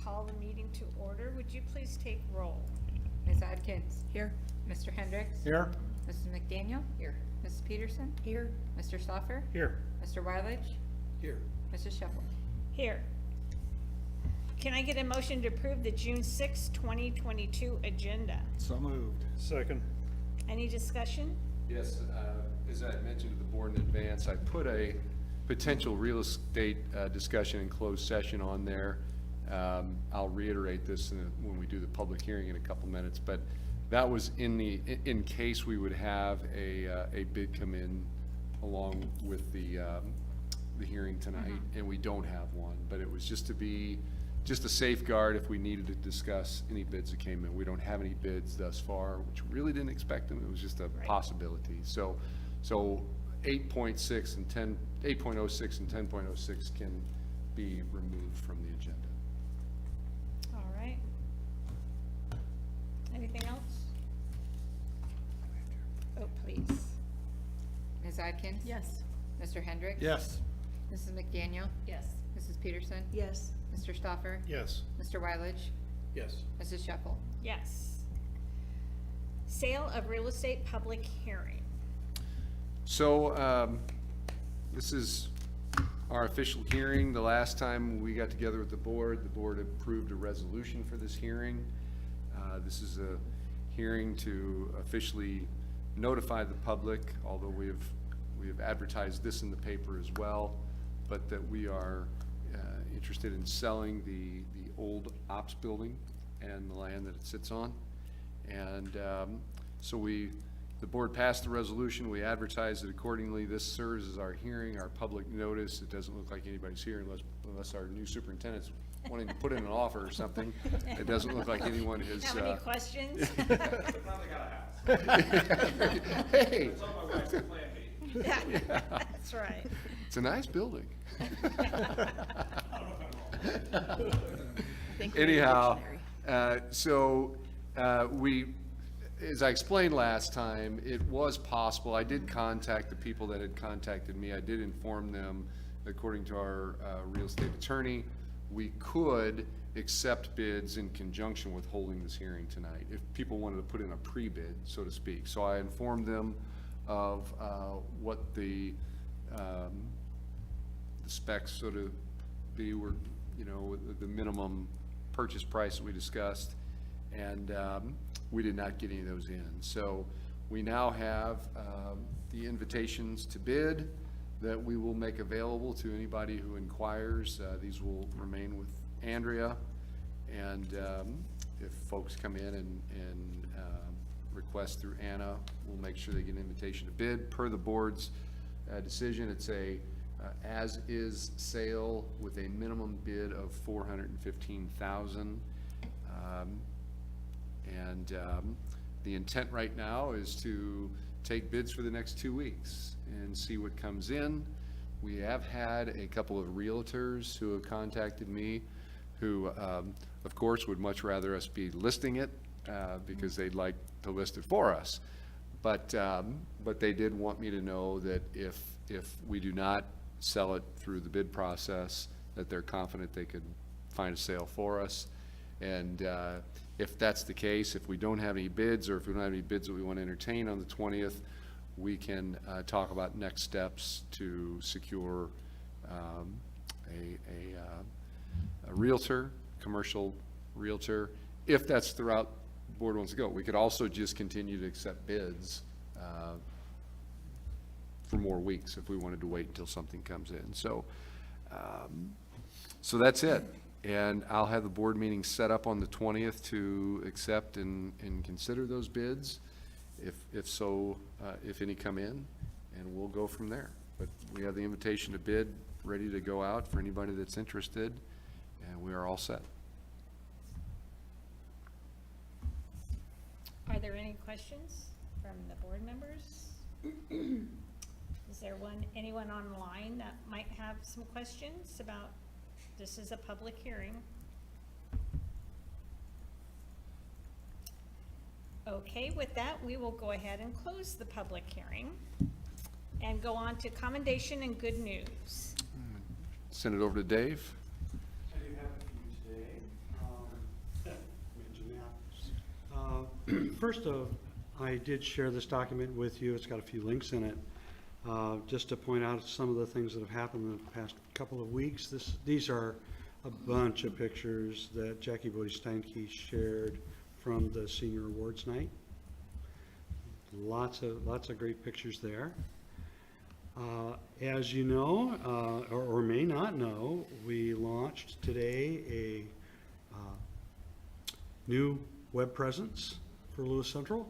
call the meeting to order. Would you please take roll? Ms. Atkins? Here. Mr. Hendricks? Here. Mrs. McDaniel? Here. Mrs. Peterson? Here. Mr. Stoffer? Here. Mr. Weilich? Here. Mrs. Shuffle? Here. Can I get a motion to approve the June 6, 2022 agenda? So moved. Second. Any discussion? Yes, as I mentioned to the board in advance, I put a potential real estate discussion in closed session on there. I'll reiterate this when we do the public hearing in a couple minutes, but that was in case we would have a bid come in along with the hearing tonight, and we don't have one, but it was just a safeguard if we needed to discuss any bids that came in. We don't have any bids thus far, which we really didn't expect them. It was just a possibility. So 8.6 and 8.06 and 10.06 can be removed from the agenda. All right. Anything else? Oh, please. Ms. Atkins? Yes. Mr. Hendricks? Yes. Mrs. McDaniel? Yes. Mrs. Peterson? Yes. Mr. Stoffer? Yes. Mr. Weilich? Yes. Mrs. Shuffle? Yes. Sale of real estate public hearing. So this is our official hearing. The last time we got together with the board approved a resolution for this hearing. This is a hearing to officially notify the public, although we have advertised this in the paper as well, but that we are interested in selling the old ops building and the land that it sits on. And so the board passed the resolution, we advertised it accordingly. This serves as our hearing, our public notice. It doesn't look like anybody's here unless our new superintendent's wanting to put in an offer or something. It doesn't look like anyone has. Have any questions? Finally got a house. Hey, It's on my wife's plan B. Yeah, that's right. it's a nice building. I don't know if I'm wrong. Anyhow, so as I explained last time, it was possible. I did contact the people that had contacted me. I did inform them, according to our real estate attorney, we could accept bids in conjunction with holding this hearing tonight, if people wanted to put in a pre-bid, so to speak. So I informed them of what the specs sort of were, the minimum purchase price that we discussed, and we did not get any of those in. So we now have the invitations to bid that we will make available to anybody who inquires. These will remain with Andrea, and if folks come in and request through Anna, we'll make sure they get an invitation to bid. Per the board's decision, it's a as-is sale with a minimum bid of $415,000. The intent right now is to take bids for the next 2 weeks and see what comes in. We have had a couple of realtors who have contacted me who, of course, would much rather us be listing it because they'd like to list it for us. But they did want me to know that if we do not sell it through the bid process, that they're confident they could find a sale for us. And if that's the case, if we don't have any bids, or if we don't have any bids that we want to entertain on the 20th, we can talk about next steps to secure a realtor, commercial realtor, if that's the route the board wants to go. We could also just continue to accept bids for more weeks if we wanted to wait until something comes in. So that's it. And I'll have the board meeting set up on the 20th to accept and consider those bids, if any come in, and we'll go from there. But we have the invitation to bid ready to go out for anybody that's interested, and we are all set. Are there any questions from the board members? Is there anyone online that might have some questions about, this is a public hearing? Okay, with that, we will go ahead and close the public hearing and go on to commendation and good news. Send it over to Dave. I do have a few today. First, I did share this document with you. It's got a few links in it. Just to point out some of the things that have happened in the past couple of weeks. These are a bunch of pictures that Jackie Bodie-Steinke shared from the Senior Awards Night. Lots of great pictures there. As you know, or may not know, we launched today a new web presence for Lewis Central.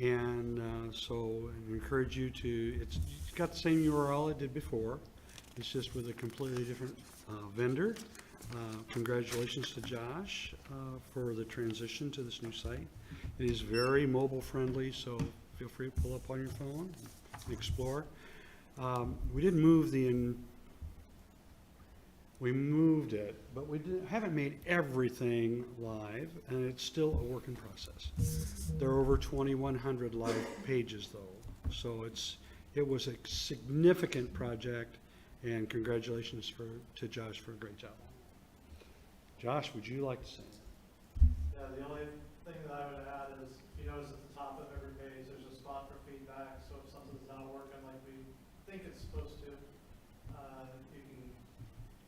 And so I encourage you to, it's got the same URL it did before. It's just with a completely different vendor. Congratulations to Josh for the transition to this new site. It is very mobile friendly, so feel free to pull up on your phone and explore. We didn't move we moved it, but we haven't made everything live, and it's still a work in process. There are over 2,100 live pages, though, so it was a significant project, and congratulations to Josh for a great job. Josh, would you like to say? Yeah, the only thing that I would add is, if you notice at the top of every page, there's a spot for feedback, so if something's not working like we think it's supposed to,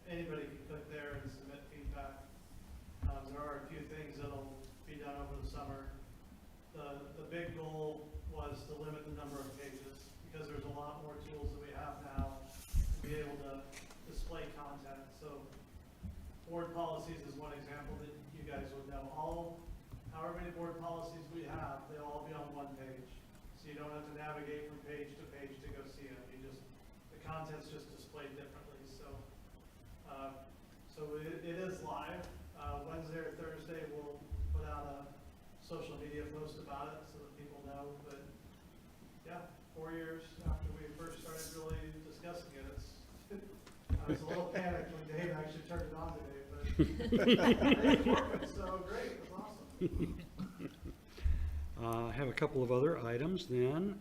anybody can click there and submit feedback. There are a few things that'll be done over the summer. The big goal was to limit the number of pages, because there's a lot more tools that we have now to be able to display content. So board policies is one example that you guys would know. However many board policies we have, they'll all be on one page. So you don't have to navigate from page to go see them. The content's just displayed differently. So it is live. Wednesday or Thursday, we'll put out a social media post about it so that people know. But yeah, 4 years after we first started really discussing it, I was a little panicked when Dave actually turned it on today, but it's working, so great, it's awesome. I have a couple of other items then.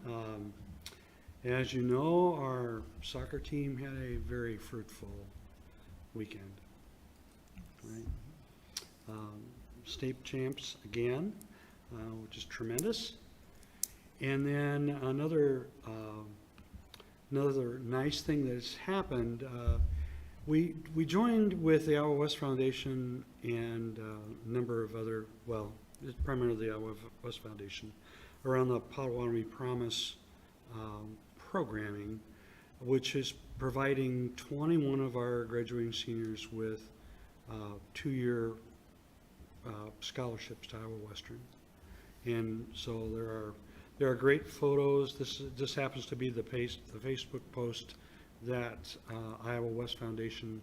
As you know, our soccer team had a very fruitful weekend. Right? State champs again, which is tremendous. And then another nice thing that has happened, we joined with the Iowa West Foundation and a number of other, well, it's primarily the Iowa West Foundation, around the Potawatomi Promise programming, which is providing 21 of our graduating seniors with 2-year scholarships to Iowa Western. And so there are great photos. This happens to be the Facebook post that Iowa West Foundation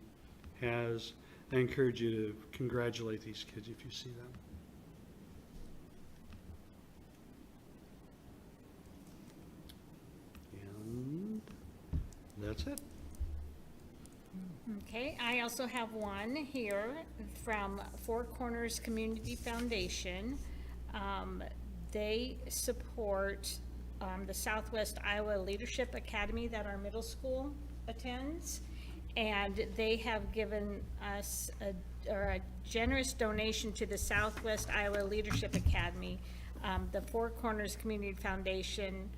has. I encourage you to congratulate these kids if you see them. And that's it. Okay, I also have one here from Four Corners Community Foundation. They support the Southwest Iowa Leadership Academy that our middle school attends, and they have given us a generous donation to the Southwest Iowa Leadership Academy. The Four Corners Community Foundation,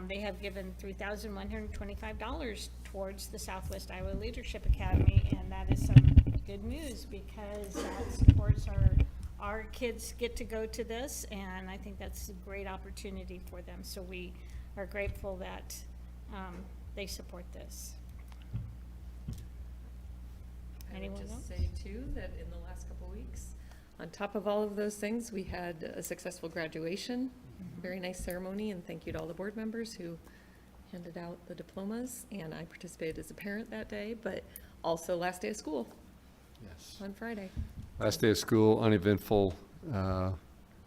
they have given $3,125 towards the Southwest Iowa Leadership Academy, and that is some good news because that supports our kids get to go to this, and I think that's a great opportunity for them. So we are grateful that they support this. I Anyone would else? just say too, that in the last couple weeks, on top of all of those things, we had a successful graduation, very nice ceremony, and thank you to all the board members who handed out the diplomas, and I participated as a parent that day, but also last day of school Yes. on Friday. Last day of school, uneventful,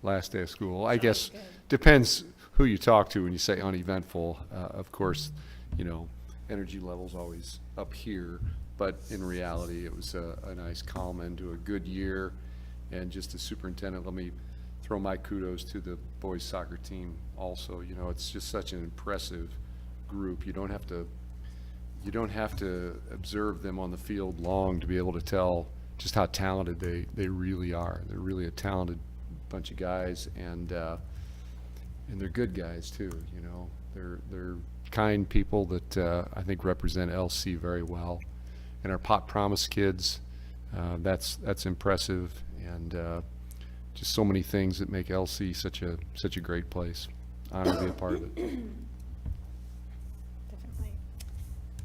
last day of school. I guess Good. depends who you talk to when you say uneventful. Of course, you know, energy level's always up here, but in reality, it was a nice calm end to a good year. And just as superintendent, let me throw my kudos to the boys soccer team also. You know, it's just such an impressive group. You don't have to observe them on the field long to be able to tell just how talented they really are. They're really a talented bunch of guys, and and they're good guys too, you know. They're kind people that I think represent LC very well. And our Pop Promise kids, that's impressive, and just so many things that make LC such a great place. Honored to be a part of it. Definitely.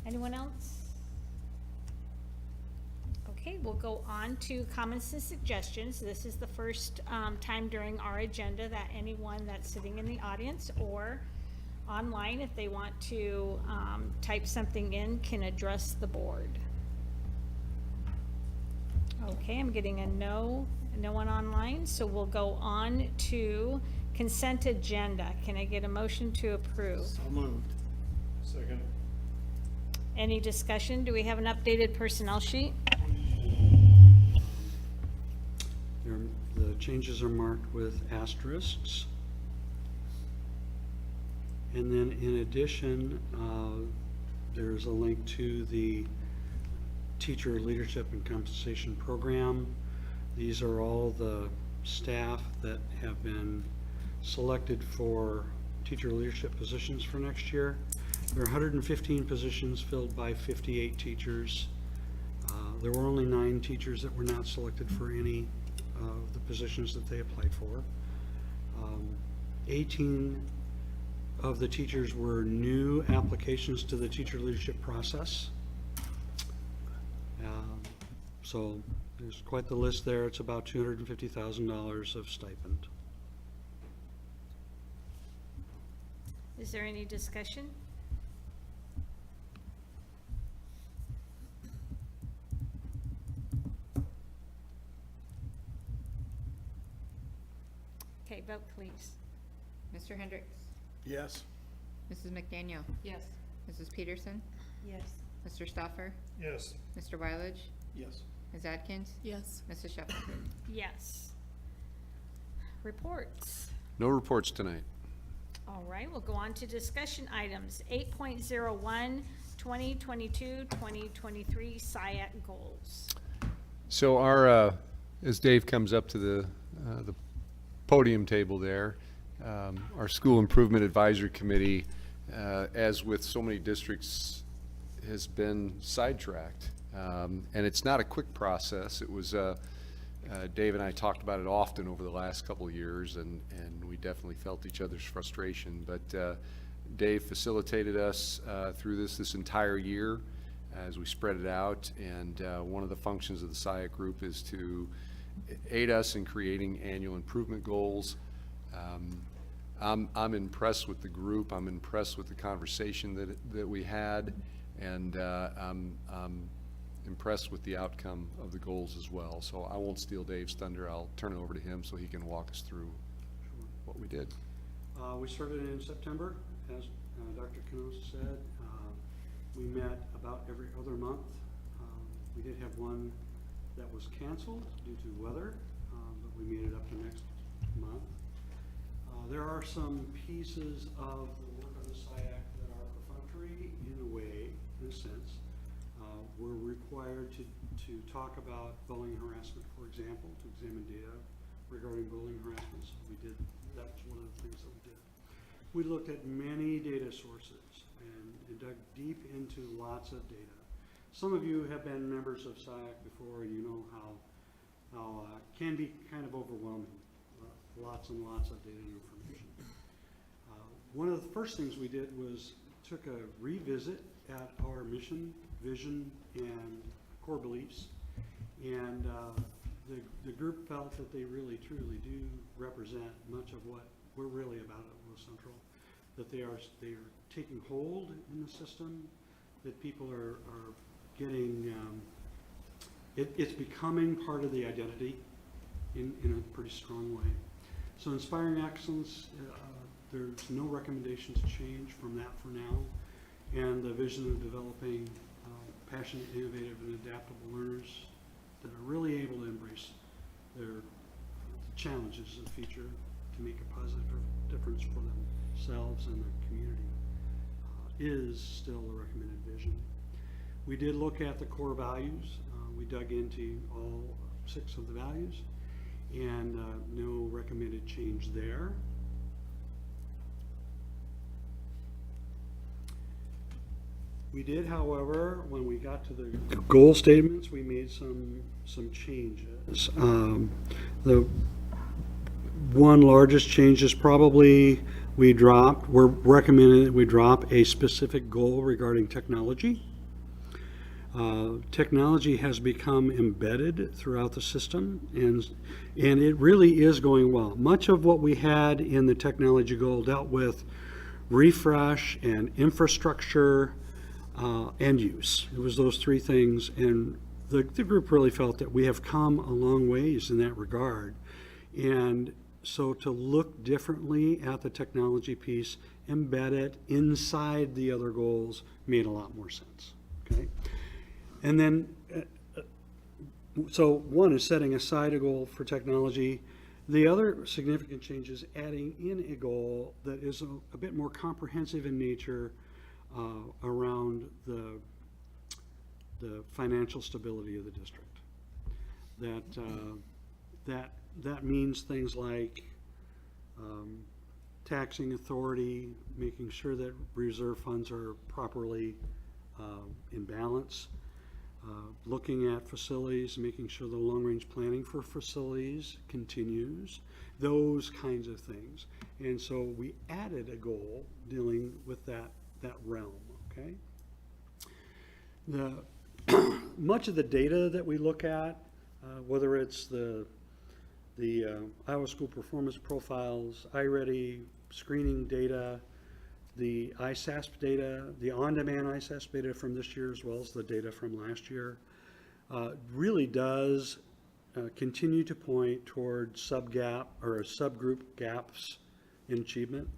Anyone else? Okay, we'll go on to comments and suggestions. This is the first time during our agenda that anyone that's sitting in the audience or online, if they want to type something in, can address the board. Okay, I'm getting a no one online, so we'll go on to consent agenda. Can I get a motion to approve? So moved. Second. Any discussion? Do we have an updated personnel sheet? The changes are marked with asterisks. And then in addition, there's a link to the Teacher Leadership and Compensation Program. These are all the staff that have been selected for teacher leadership positions for next year. There are 115 positions filled by 58 teachers. There were only 9 teachers that were not selected for any of the positions that they applied for. 18 of the teachers were new applications to the teacher leadership process. So there's quite the list there. It's about $250,000 of stipend. Is there any discussion? Okay, vote please. Mr. Hendricks? Yes. Mrs. McDaniel? Yes. Mrs. Peterson? Yes. Mr. Stoffer? Yes. Mr. Wylage? Yes. Ms. Atkins? Yes. Mrs. Sheffield? Yes. Reports. No reports tonight. All right, we'll go on to discussion items. 8.01, 2022-2023 SIAC goals. So our, as Dave comes up to the podium table there, our School Improvement Advisory Committee, as with so many districts, has been sidetracked. And it's not a quick process. It was, Dave and I talked about it often over the last couple of years, and we definitely felt each other's frustration. But Dave facilitated us through this entire year as we spread it out. And one of the functions of the SIAC group is to aid us in creating annual improvement goals. I'm impressed with the group. I'm impressed with the conversation that we had, and I'm impressed with the outcome of the goals as well. So I won't steal Dave's thunder. I'll turn it over to him so he can walk us through what we did. We started in September, as Dr. Canosa said. We met about every other month. We did have one that was canceled due to weather, but we made it up to next month. There are some pieces of the work of the SIAC that are perfunctory in a way, in a sense. We're required to talk about bullying harassment, for example, to examine data regarding bullying harassment. So we did, that was one of the things that we did. We looked at many data sources and dug deep into lots of data. Some of you have been members of SIAC before, and you know how it can be kind of overwhelming. Lots and lots of data and information. One of the first things we did was took a revisit at our mission, vision, and core beliefs. And the group felt that they really, truly do represent much of what we're really about at Lewis Central. That they are taking hold in the system, that people are getting, it's becoming part of the identity in a pretty strong way. So inspiring excellence, there's no recommendation to change from that for now. And the vision of developing passionate, innovative, and adaptable learners that are really able to embrace their challenges of the future to make a positive difference for themselves and their community is still the recommended vision. We did look at the core values. We dug into all 6 of the values, and no recommended change there. We did, however, when we got to the goal statements, we made some changes. The one largest change is probably we're recommending that we drop a specific goal regarding technology. Technology has become embedded throughout the system, and it really is going well. Much of what we had in the technology goal dealt with refresh and infrastructure and use. It was those three things, and the group really felt that we have come a long ways in that regard. And so to look differently at the technology piece, embed it inside the other goals made a lot more sense, okay? And then, so one is setting aside a goal for technology. The other significant change is adding in a goal that is a bit more comprehensive in nature around the financial stability of the district. That means things like taxing authority, making sure that reserve funds are properly in balance, looking at facilities, making sure the long-range planning for facilities continues, those kinds of things. And so we added a goal dealing with that realm, okay? Much of the data that we look at, whether it's the Iowa School Performance Profiles, iReady screening data, the ISASP data, the on-demand ISASP data from this year, as well as the data from last year, really does continue to point toward subgroup gaps in achievement.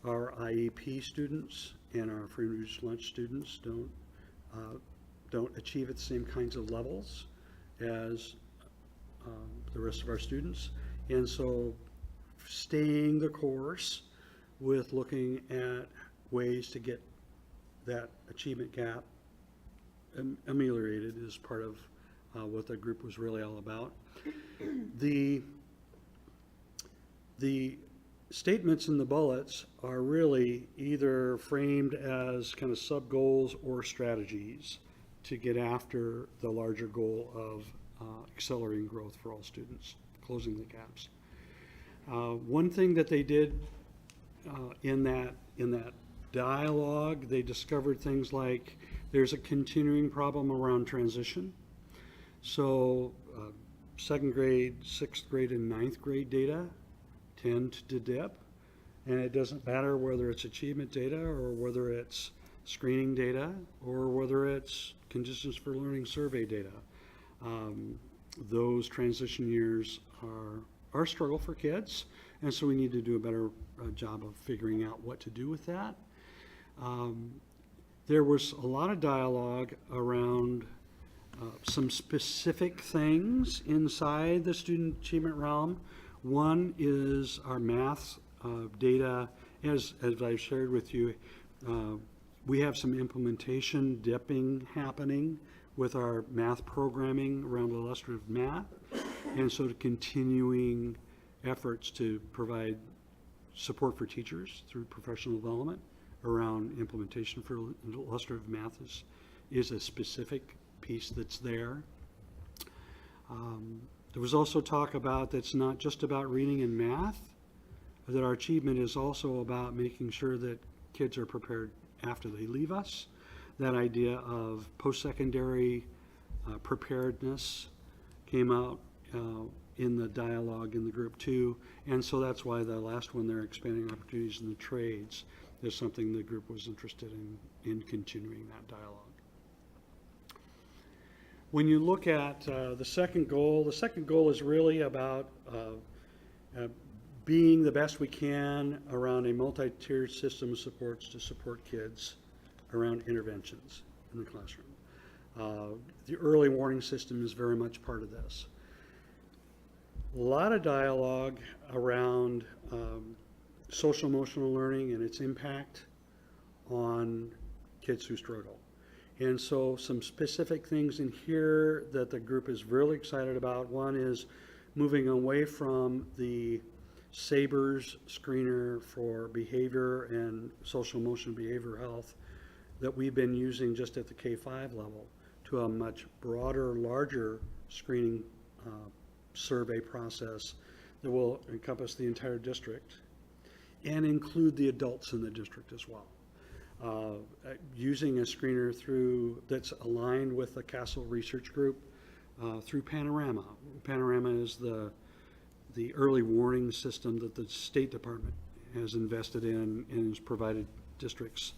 Our IEP students and our free and reduced lunch students don't achieve at the same kinds of levels as the rest of our students. And so staying the course with looking at ways to get that achievement gap ameliorated is part of what the group was really all about. The statements in the bullets are really either framed as kind of sub-goals or strategies to get after the larger goal of accelerating growth for all students, closing the gaps. One thing that they did in that dialogue, they discovered things like there's a continuing problem around transition. So second grade, sixth grade, and ninth grade data tend to dip, and it doesn't matter whether it's achievement data or whether it's screening data or whether it's conditions for learning survey data. Those transition years are a struggle for kids, and so we need to do a better job of figuring out what to do with that. There was a lot of dialogue around some specific things inside the student achievement realm. One is our math data. As I've shared with you, we have some implementation dipping happening with our math programming around illustrative math, and so continuing efforts to provide support for teachers through professional development around implementation for illustrative math is a specific piece that's there. There was also talk about that's not just about reading and math, that our achievement is also about making sure that kids are prepared after they leave us. That idea of post-secondary preparedness came out in the dialogue in the group too, and so that's why the last one there, expanding opportunities in the trades, is something the group was interested in continuing that dialogue. When you look at the second goal is really about being the best we can around a multi-tiered system of supports to support kids around interventions in the classroom. The early warning system is very much part of this. A lot of dialogue around social emotional learning and its impact on kids who struggle. And so some specific things in here that the group is really excited about. One is moving away from the SABRS screener for behavior and social emotional behavior health that we've been using just at the K-5 level to a much broader, larger screening survey process that will encompass the entire district and include the adults in the district as well. Using a screener that's aligned with the Castle Research Group through Panorama. Panorama is the early warning system that the State Department has invested in and has provided districts.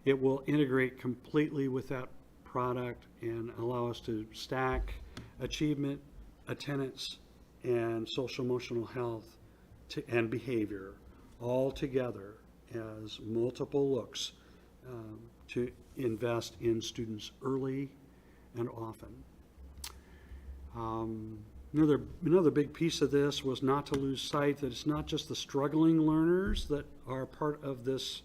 It will integrate completely with that product and allow us to stack achievement, attendance, and social emotional health and behavior all together as multiple looks to invest in students early and often. Another big piece of this was not to lose sight that it's not just the struggling learners that are part of this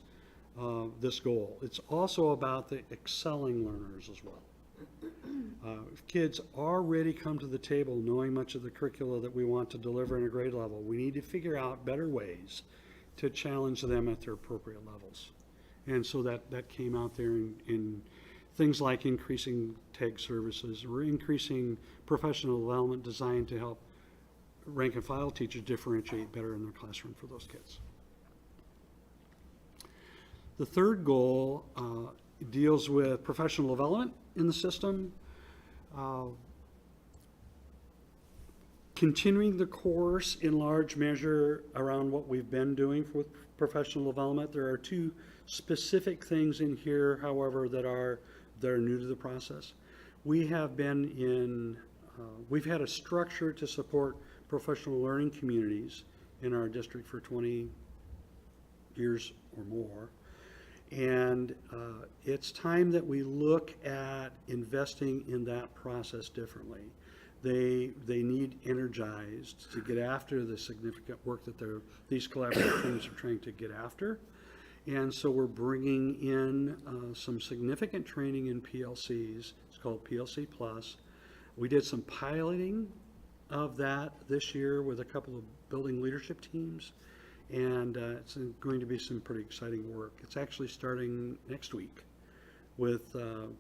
goal. It's also about the excelling learners as well. If kids already come to the table knowing much of the curricula that we want to deliver in a grade level, we need to figure out better ways to challenge them at their appropriate levels. And so that came out there in things like increasing TAG services or increasing professional development designed to help rank and file teachers differentiate better in their classroom for those kids. The third goal deals with professional development in the system. Continuing the course in large measure around what we've been doing with professional development. There are two specific things in here, however, that are new to the process. We have been we've had a structure to support professional learning communities in our district for 20 years or more. And it's time that we look at investing in that process differently. They need energized to get after the significant work that these collaborative teams are trying to get after. And so we're bringing in some significant training in PLCs. It's called PLC Plus. We did some piloting of that this year with a couple of building leadership teams. And it's going to be some pretty exciting work. It's actually starting next week with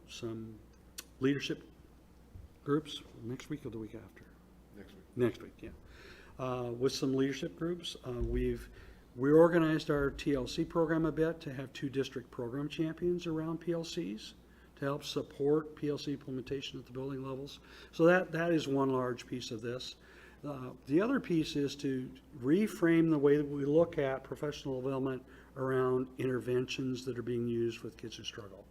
some leadership groups, next week or the week after? Next week. Next week, yeah. With some leadership groups. We've reorganized our TLC program a bit to have 2 district program champions around PLCs to help support PLC implementation at the building levels. So that is one large piece of this. The other piece is to reframe the way that we look at professional development around interventions that are being used with kids who struggle.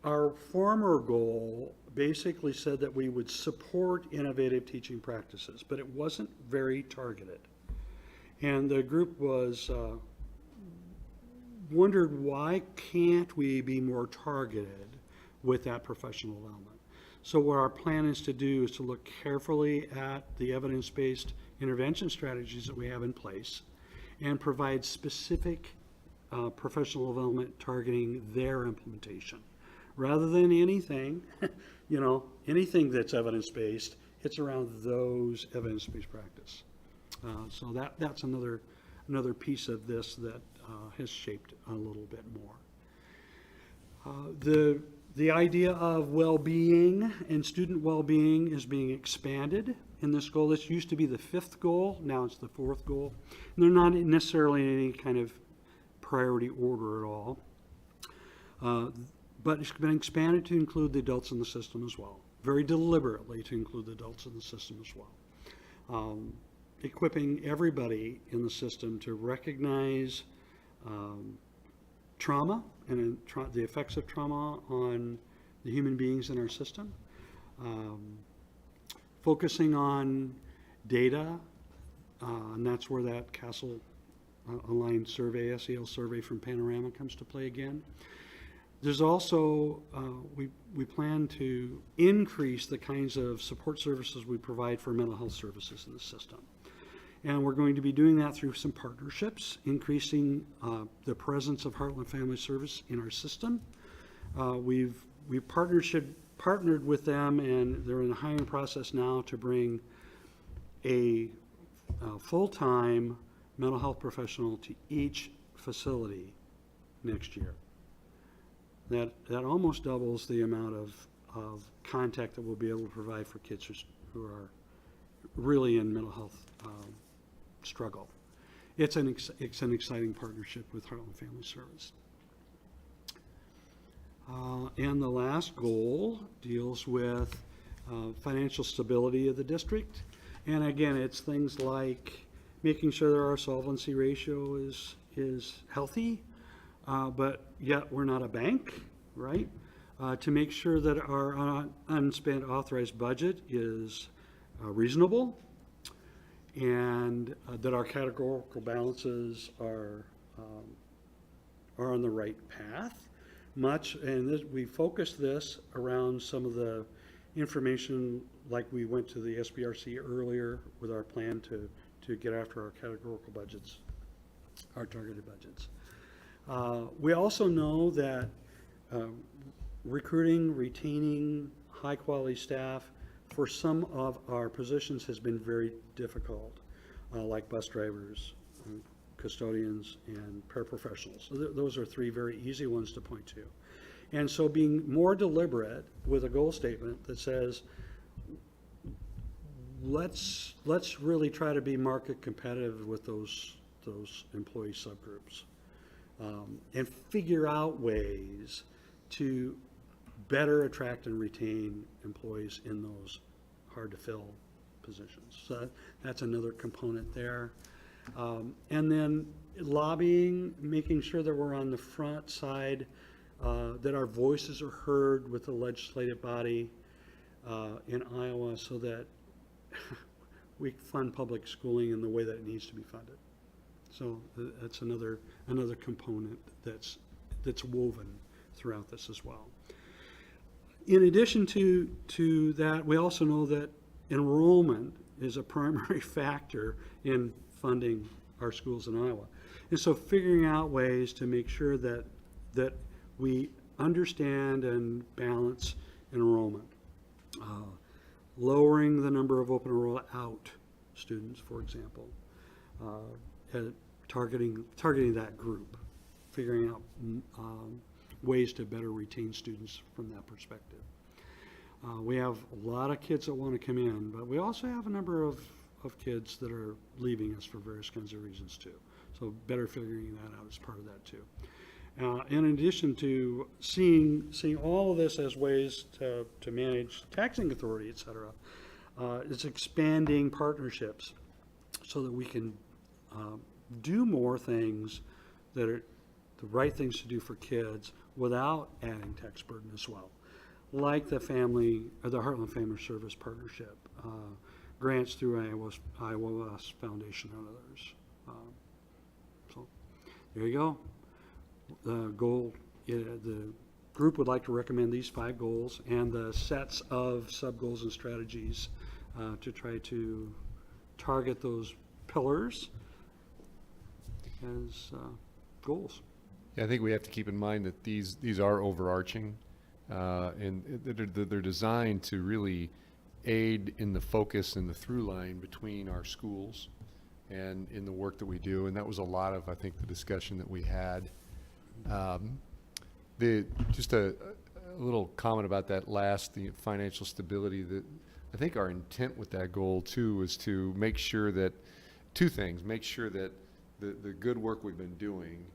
Our former goal basically said that we would support innovative teaching practices, but it wasn't very targeted. And the group was wondered, why can't we be more targeted with that professional development? So what our plan is to do is to look carefully at the evidence-based intervention strategies that we have in place and provide specific professional development targeting their implementation. Rather than anything, anything that's evidence-based, it's around those evidence-based practice. So that's another piece of this that has shaped a little bit more. The idea of well-being and student well-being is being expanded in this goal. This used to be the 5th goal, now it's the 4th goal. And they're not necessarily in any kind of priority order at all. But it's been expanded to include the adults in the system as well, very deliberately to include the adults in the system as well. Equipping everybody in the system to recognize trauma and the effects of trauma on the human beings in our system. Focusing on data, and that's where that Castle Aligned Survey, SEL survey from Panorama comes to play again. There's also, we plan to increase the kinds of support services we provide for mental health services in the system. And we're going to be doing that through some partnerships, increasing the presence of Heartland Family Service in our system. We've partnered with them, and they're in the hiring process now to bring a full-time mental health professional to each facility next year. That almost doubles the amount of contact that we'll be able to provide for kids who are really in mental health struggle. It's an exciting partnership with Heartland Family Service. And the last goal deals with financial stability of the district. And again, it's things like making sure that our solvency ratio is healthy, but yet we're not a bank, right? To make sure that our unspent authorized budget is reasonable, and that our categorical balances are on the right path. We focused this around some of the information, like we went to the SBRC earlier with our plan to get after our categorical budgets, our targeted budgets. We also know that recruiting, retaining high-quality staff for some of our positions has been very difficult, like bus drivers, custodians, and paraprofessionals. So those are three very easy ones to point to. And so being more deliberate with a goal statement that says, let's really try to be market competitive with those employee subgroups, and figure out ways to better attract and retain employees in those hard to fill positions. So that's another component there. And then lobbying, making sure that we're on the front side, that our voices are heard with the legislative body in Iowa, so that we fund public schooling in the way that it needs to be funded. So that's another component that's woven throughout this as well. In addition to that, we also know that enrollment is a primary factor in funding our schools in Iowa. And so figuring out ways to make sure that we understand and balance enrollment. Lowering the number of open enroll out students, for example, targeting that group, figuring out ways to better retain students from that perspective. We have a lot of kids that want to come in, but we also have a number of kids that are leaving us for various kinds of reasons too. So better figuring that out is part of that too. In addition to seeing all of this as ways to manage taxing authority, et cetera, it's expanding partnerships so that we can do more things that are the right things to do for kids without adding tax burden as well, like the Heartland Family Service Partnership, grants through Iowa West Foundation and others. So there you go. The group would like to recommend these 5 goals and the sets of sub-goals and strategies to try to target those pillars as goals. Yeah, I think we have to keep in mind that these are overarching, and they're designed to really aid in the focus and the through line between our schools and in the work that we do. And that was a lot of, I think, the discussion that we had. Just a little comment about that last, the financial stability, that I think our intent with that goal too was to make sure that 2 things: make sure that the good work we've been doing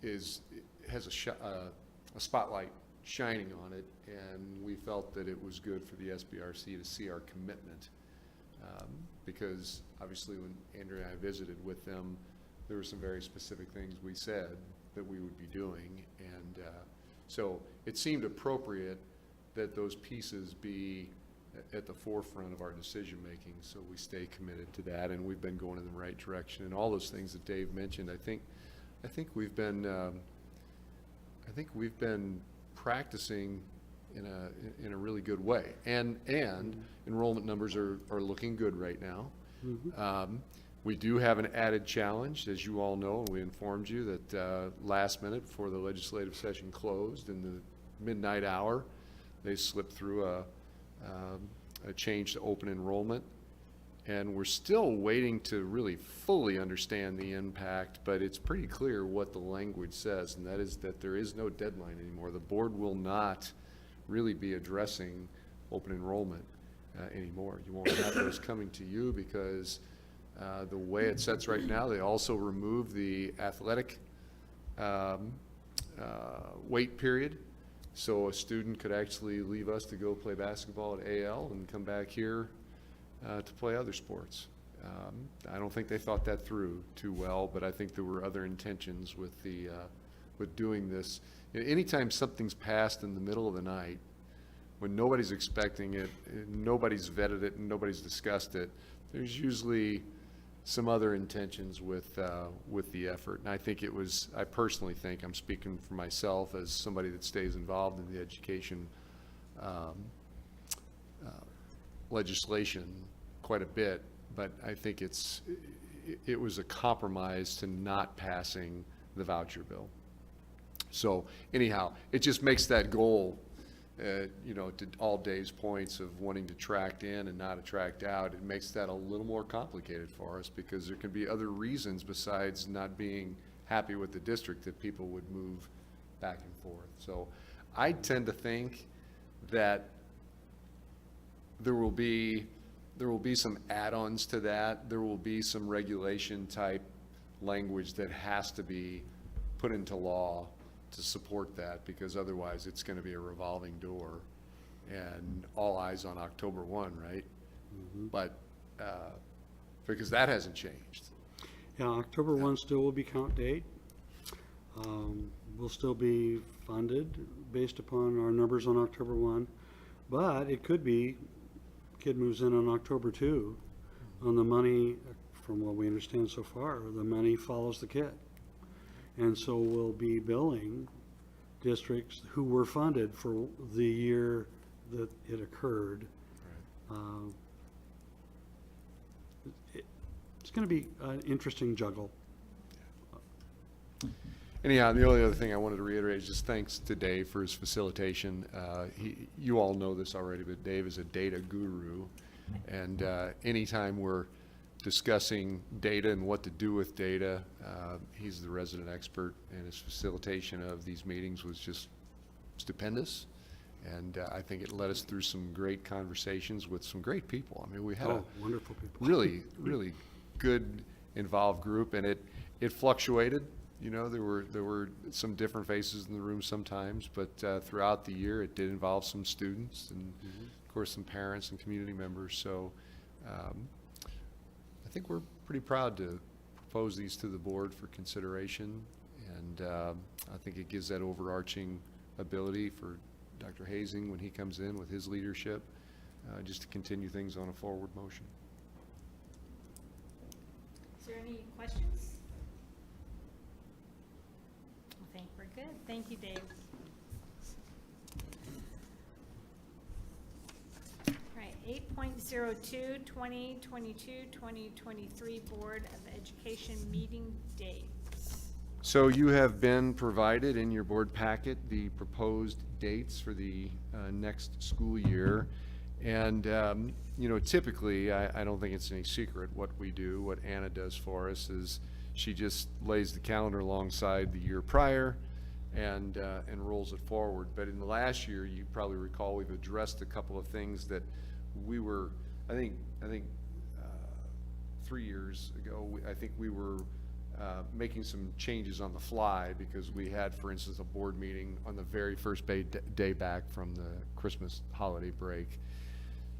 has a spotlight shining on it, and we felt that it was good for the SBRC to see our commitment, because obviously when Andrew and I visited with them, there were some very specific things we said that we would be doing, and so it seemed appropriate that those pieces be at the forefront of our decision making, so we stay committed to that, and we've been going in the right direction. And all those things that Dave mentioned, I think we've been practicing in a really good way, and enrollment numbers are looking good right now. Mm-hmm. We do have an added challenge, as you all know, and we informed you that last minute before the legislative session closed in the midnight hour, they slipped through a change to open enrollment, And we're still waiting to really fully understand the impact, but it's pretty clear what the language says, and that is that there is no deadline anymore. The board will not really be addressing open enrollment anymore. You won't have those coming to you because the way it sets right now, they also remove the athletic wait period. So a student could actually leave us to go play basketball at AL and come back here to play other sports. I don't think they thought that through too well, but I think there were other intentions with with doing this. You know, anytime something's passed in the middle of the night, when nobody's expecting it, nobody's vetted it, and nobody's discussed it, there's usually some other intentions with the effort. And I think it was, I personally think, I'm speaking for myself as somebody that stays involved in the education legislation quite a bit, but I think it was a compromise to not passing the voucher bill. So anyhow, it just makes that goal, you know, to all Dave's points of wanting to tract in and not attract out, it makes that a little more complicated for us because there can be other reasons besides not being happy with the district that people would move back and forth. So I tend to think that there will be some add-ons to that. There will be some regulation type language that has to be put into law to support that, because otherwise it's going to be a revolving door and all eyes on October 1, right? But because that hasn't changed. Yeah, October 1 still will be count date. Will still be funded based upon our numbers on October 1, but it could be kid moves in on October 2 on the money, from what we understand so far, the money follows the kid. And so we'll be billing districts who were funded for the year that it occurred. It's going to be an interesting juggle. Anyhow, the only other thing I wanted to reiterate is just thanks to Dave for his facilitation. You all know this already, but Dave is a data guru. And anytime we're discussing data and what to do with data, he's the resident expert, and his facilitation of these meetings was just stupendous. And I think it led us through some great conversations with some great people. I mean, we had a Wonderful people. really, really good involved group, and it fluctuated. You know, there were some different faces in the room sometimes, but throughout the year, it did involve some students and, of course, some parents and community members. So I think we're pretty proud to propose these to the board for consideration, and I think it gives that overarching ability for Dr. Hazing, when he comes in with his leadership, just to continue things on a forward motion. Is there any questions? I think we're good. Thank you, Dave. All right, 8.02, 2022-2023 Board of Education meeting dates. So you have been provided in your board packet the proposed dates for the next school year. And, you know, typically, I don't think it's any secret what we do. What Anna does for us is she just lays the calendar alongside the year prior and rolls it forward. But in the last year, you probably recall, we've addressed a couple of things that we were, I think 3 years ago, I think we were making some changes on the fly because we had, for instance, a board meeting on the very first day back from the Christmas holiday break.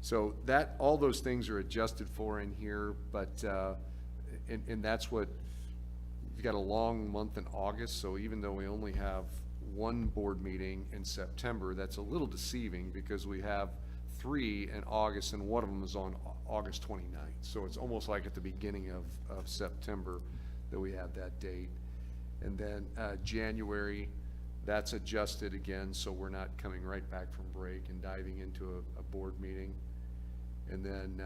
So that, all those things are adjusted for in here, but, and that's what, you've got a long month in August, so even though we only have one board meeting in September, that's a little deceiving because we have 3 in August and one of them is on August 29th. So it's almost like at the beginning of September that we have that date. And then January, that's adjusted again, so we're not coming right back from break and diving into a board meeting. And then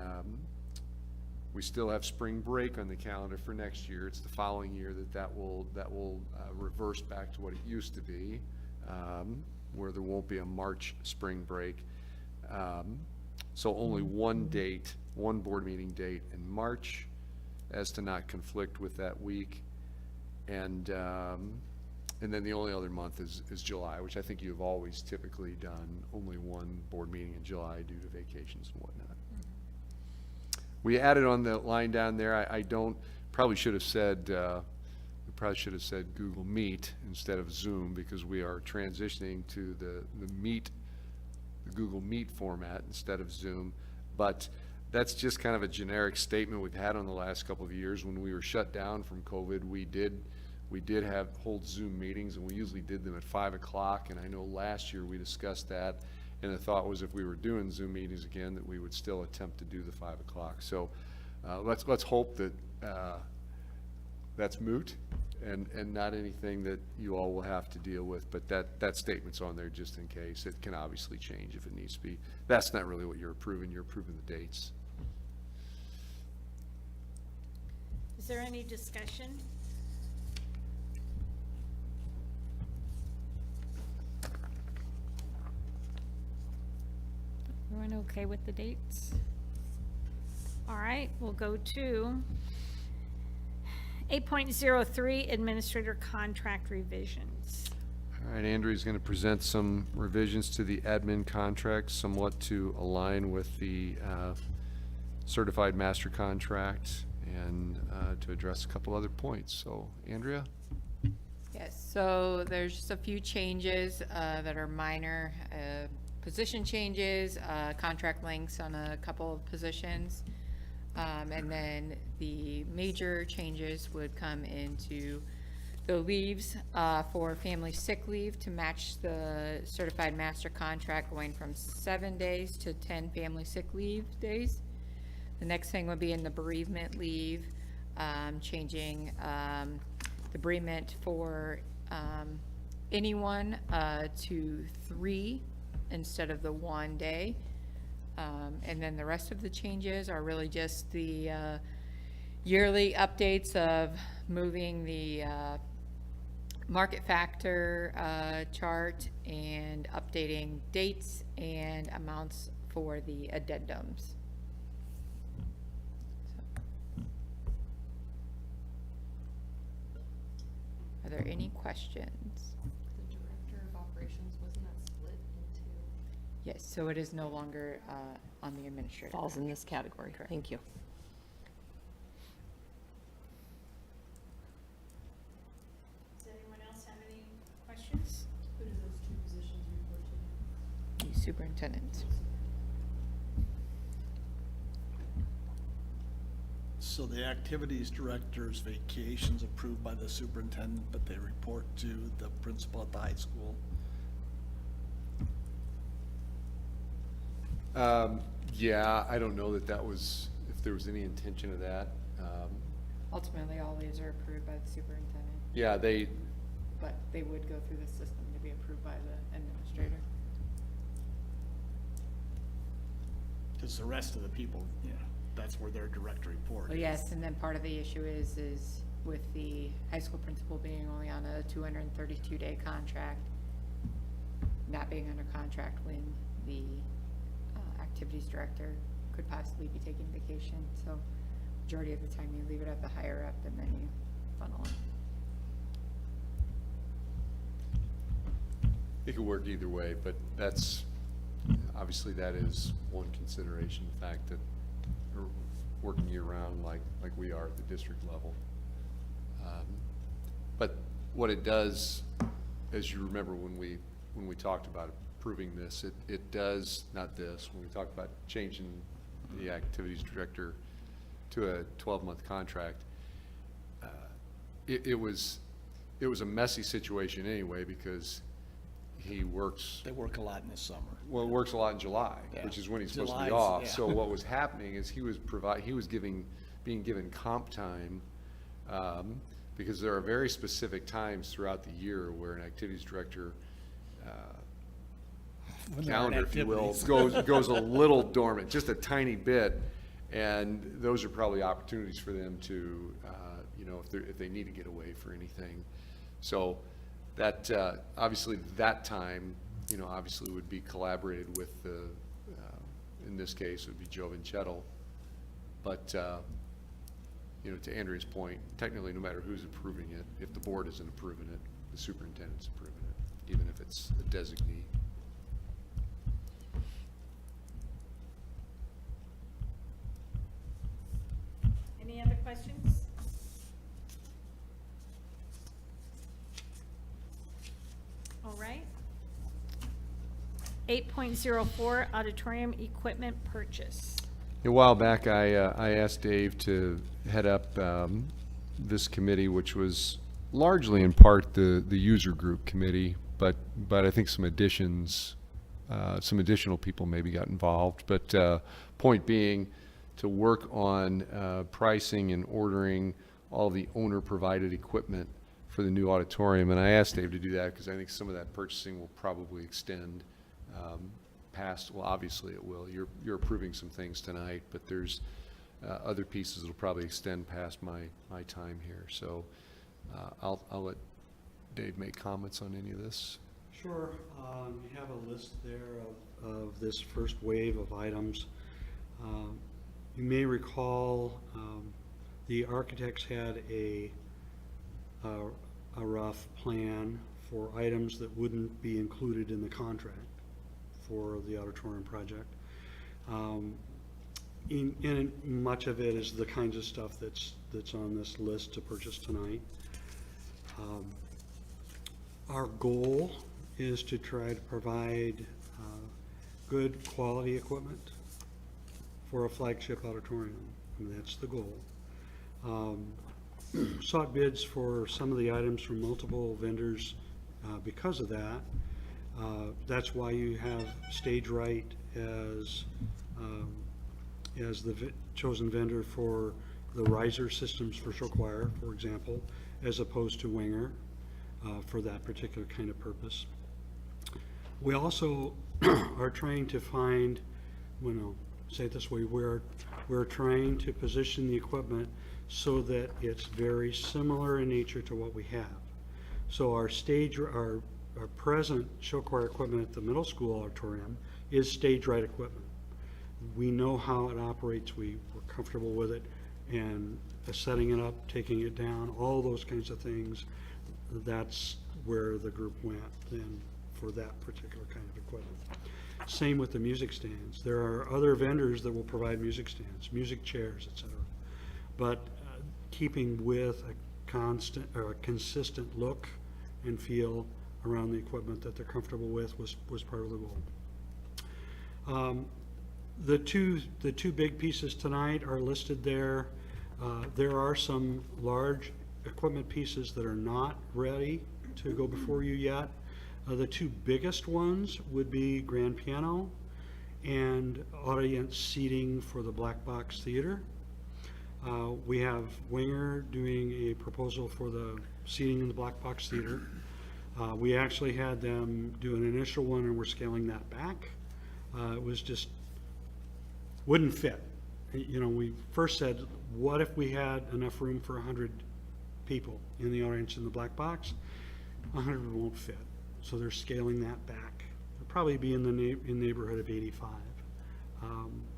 we still have spring break on the calendar for next year. It's the following year that will reverse back to what it used to be, where there won't be a March spring break. So only one date one board meeting date in March as to not conflict with that week. And then the only other month is July, which I think you've always typically done only one board meeting in July due to vacations and whatnot. We added on the line down there, I don't, probably should have said, we probably should have said Google Meet instead of Zoom, because we are transitioning to the Google Meet format instead of Zoom. But that's just kind of a generic statement we've had on the last couple of years. When we were shut down from COVID, we did hold Zoom meetings, and we usually did them at 5 o'clock. And I know last year we discussed that, and the thought was if we were doing Zoom meetings again, that we would still attempt to do the 5 o'clock. So let's hope that that's moot and not anything that you all will have to deal with. But that statement's on there just in case. It can obviously change if it needs to be. That's not really what you're approving. You're approving the dates. Is there any discussion? Everyone okay with the dates? All right, we'll go to 8.03, Administrator Contract Revisions. All right, Andrew's going to present some revisions to the admin contract, somewhat to align with the certified master contract, and to address a couple other points. So, Andrea? Yes, so there's just a few changes that are minor, position changes, contract lengths on a couple of positions. And then the major changes would come into the leaves for family sick leave to match the certified master contract, going from 7 days to 10 family sick leave days. The next thing would be in the bereavement leave, changing the bereavement for anyone to 3 instead of the 1 day. And then the rest of the changes are really just the yearly updates of moving the market factor chart and updating dates and amounts for the addendums. Are there any questions? The director of operations, wasn't that split into? Yes, so it is no longer on the administrator. Falls in this category. Correct. Thank you. Does anyone else have any questions? Who do those two positions report to? The superintendent. So the activities director's vacation's approved by the superintendent, but they report to the principal at the high school. Yeah, I don't know that was, if there was any intention of that. Ultimately, all these are approved by the superintendent, Yeah, but they would go through the system to be approved by the administrator. Because the rest of the people, yeah, that's where their direct report Well, is. yes, and then part of the issue is with the high school principal being only on a 232-day contract, not being under contract when the activities director could possibly be taking vacation. So majority of the time you leave it at the higher up and then you funnel it. it could work either way, but that's, obviously that is one consideration, the fact that we're working year-round like we are at the district level. But what it does, as you remember when we talked about approving this, it does, not this, when we talked about changing the activities director to a 12-month contract, it was a messy situation anyway, because he works, They work a lot in the summer. well, works a lot in July, Yeah. which is when he's supposed to be July's- off. yeah. So what was happening is he was being given comp time, because there are very specific times throughout the year where an activities director, When they're in calendar, if you will, activities. goes a little dormant, just a tiny bit. And those are probably opportunities for them to, if they need to get away for anything. So that, obviously, that time, obviously would be collaborated with the, in this case, it would be Joe Vinchetto, But, you know, to Andrea's point, technically, no matter who's approving it, if the board isn't approving it, the superintendent's approving it, even if it's a designee. Any other questions? All right. 8.04, auditorium equipment purchase. A while back, I asked Dave to head up this committee, which was largely in part the user group committee, but I think some additions, some additional people maybe got involved. But point being, to work on pricing and ordering all the owner-provided equipment for the new auditorium. And I asked Dave to do that because I think some of that purchasing will probably extend past, well, obviously it will. You're approving some things tonight, but there's other pieces that'll probably extend past my time here. So I'll let Dave make comments on any of this. Sure. You have a list there of this first wave of items. You may recall the architects had a rough plan for items that wouldn't be included in the contract for the auditorium project. In much of it is the kinds of stuff that's on this list to purchase tonight. Our goal is to try to provide good quality equipment for a flagship auditorium, and that's the goal. Sought bids for some of the items from multiple vendors because of that. That's why you have Stage Right as the chosen vendor for the riser systems for show choir, for example, as opposed to Winger for that particular kind of purpose. We also are trying to find, well, no, say it this way, we're trying to position the equipment so that it's very similar in nature to what we have. So our present show choir equipment at the middle school auditorium is Stage Right equipment. We know how it operates, we're comfortable with it, and setting it up, taking it down, all those kinds of things, that's where the group went then for that particular kind of equipment. Same with the music stands. There are other vendors that will provide music stands, music chairs, etc. But keeping with a constant or a consistent look and feel around the equipment that they're comfortable with was part of the goal. The two big pieces tonight are listed there. There are some large equipment pieces that are not ready to go before you yet. The two biggest ones would be grand piano and audience seating for the Black Box Theater. We have Winger doing a proposal for the seating in the Black Box Theater. We actually had them do an initial one and we're scaling that back. It was just, wouldn't fit. You know, we first said, what if we had enough room for 100 people in the audience in the Black Box? 100 won't fit. So they're scaling that back. It'll probably be in the neighborhood of 85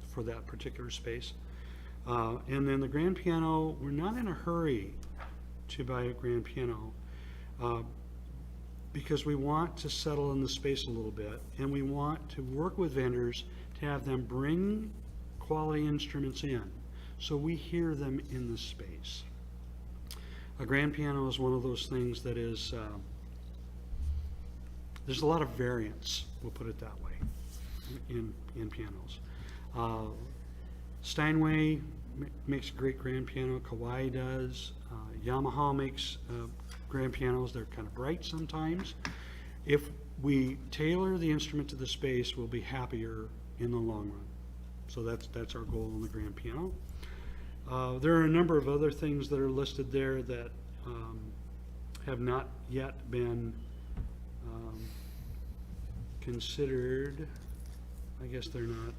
for that particular space. And then the grand piano, we're not in a hurry to buy a grand piano because we want to settle in the space a little bit, and we want to work with vendors to have them bring quality instruments in so we hear them in the space. A grand piano is one of those things that is, there's a lot of variance, we'll put it that way, in pianos. Steinway makes a great grand piano, Kawai does, Yamaha makes grand pianos. They're kind of bright sometimes. If we tailor the instrument to the space, we'll be happier in the long run. So that's our goal on the grand piano. There are a number of other things that are listed there that have not yet been considered. I guess they're not,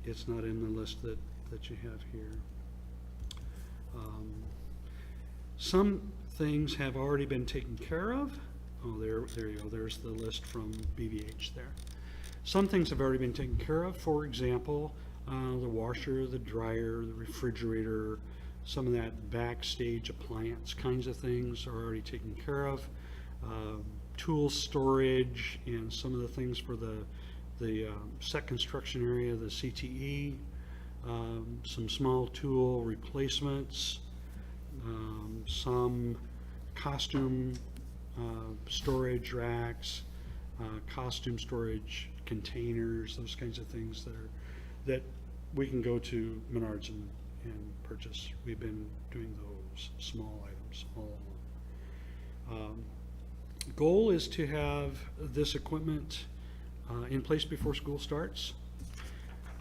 it's not in the list that you have here. Some things have already been taken care of. Oh, there you go. There's the list from BVH there. Some things have already been taken care of. For example, The washer, the dryer, the refrigerator, some of that backstage appliance kinds of things are already taken care of. Tool storage and some of the things for the set construction area, the CTE, some small tool replacements, some costume storage racks, costume storage containers, those kinds of things that we can go to Menards and purchase. We've been doing those small items all along. Goal is to have this equipment in place before school starts.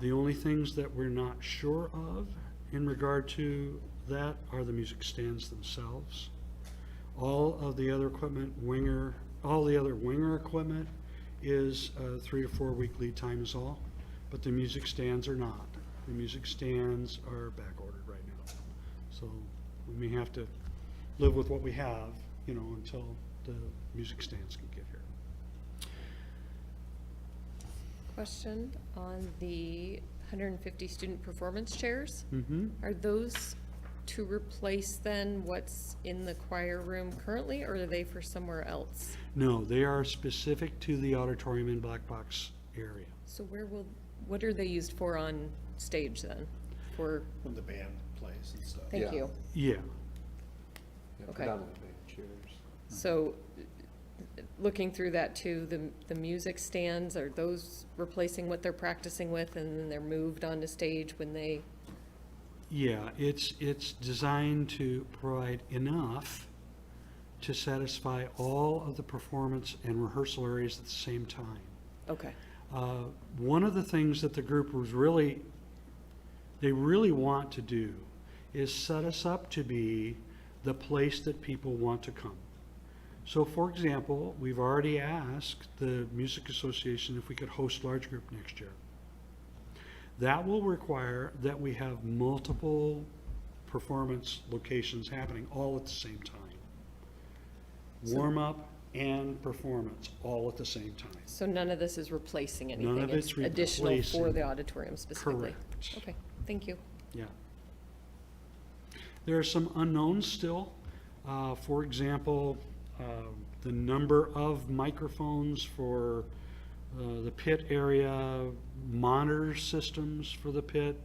The only things that we're not sure of in regard to that are the music stands themselves. All of the other equipment, all the other Winger equipment is 3 to 4 week lead time is all, but the music stands are not. The music stands are back ordered right now. So we may have to live with what we have, until the music stands can get here. Question on the 150 student performance chairs. Mm-hmm. Are those to replace then what's in the choir room currently, or are they for somewhere else? No, they are specific to the auditorium and black box area. So what are they used for on stage then? For, When the band plays and stuff. thank Yeah. you. Yeah, Yeah, Okay. predominantly chairs. So, looking through that too, the music stands, are those replacing what they're practicing with and then they're moved onto stage when they, yeah, it's designed to provide enough to satisfy all of the performance and rehearsal areas at the same time. okay, One of the things that the group they really want to do is set us up to be the place that people want to come. So for example, we've already asked the Music Association if we could host large group next year. That will require that we have multiple performance locations happening all at the same time. Warm up and performance all at the same time. so none of this is replacing anything? None of it's additional for replacing. the auditorium specifically? Correct. Okay, thank you. Yeah. There are some unknowns still. For example, the number of microphones for the pit area, monitor systems for the pit,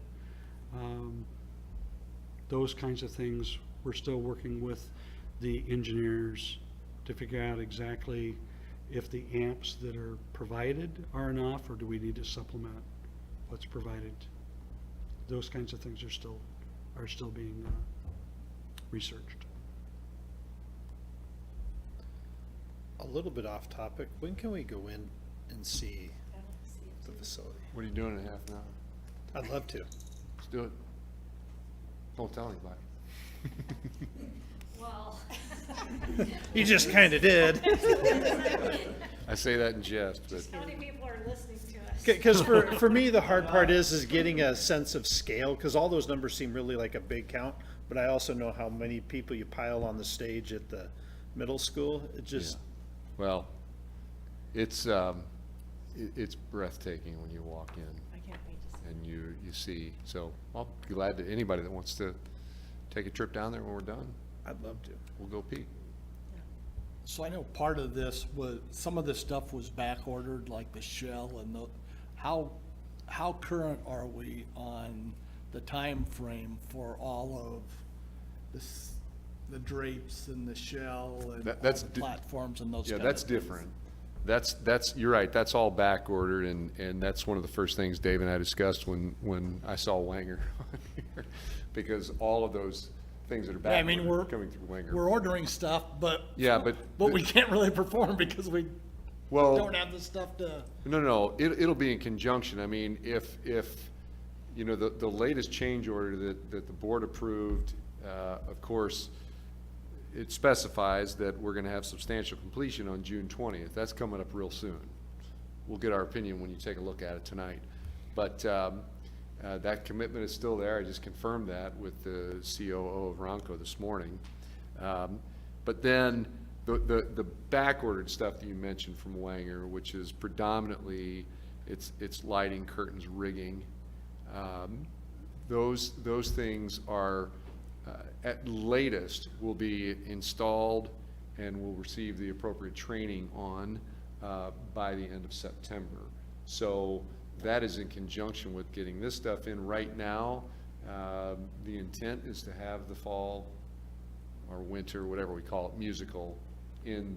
those kinds of things. We're still working with the engineers to figure out exactly if the amps that are provided are enough, or do we need to supplement what's provided. Those kinds of things are still being researched. A little bit off topic, when can we go in and see the facility? What are you doing in half an hour? I'd love to. Let's do it. Don't tell anybody. Well. You just kinda did. I say that in jest, but How many people are listening to us? Because for me, the hard part is getting a sense of scale, because all those numbers seem really like a big count, but I also know how many people you pile on the stage at the middle school. It just, well, it's breathtaking when you walk in. I can't wait to see. And you see, so I'll be glad to anybody that wants to take a trip down there when we're done. I'd love to. We'll go peek. So I know part of this was, some of this stuff was back ordered, like the shell and how current are we on the time frame for all of this, the drapes and the shell and all That's the di- platforms and those Yeah, kind of that's things? different. That's, you're right, that's all back ordered, and that's one of the first things Dave and I discussed when I saw Wanger on here, because all of those things that are Yeah, back I mean, ordered are coming through Wanger. We're ordering stuff, but. Yeah, but- we can't really perform because we Well, don't have the stuff to. No, it'll be in conjunction. I mean, if, the latest change order that the board approved, of course, it specifies that we're gonna have substantial completion on June 20th. That's coming up real soon. We'll get our opinion when you take a look at it tonight. But, that commitment is still there. I just confirmed that with the COO of Ronco this morning. But then, the back-ordered stuff that you mentioned from Wanger, which is predominantly, it's lighting, curtains, rigging, Those things are, at latest, will be installed and will receive the appropriate training on by the end of September. So that is in conjunction with getting this stuff in right now. The intent is to have the fall or winter, whatever we call it, musical in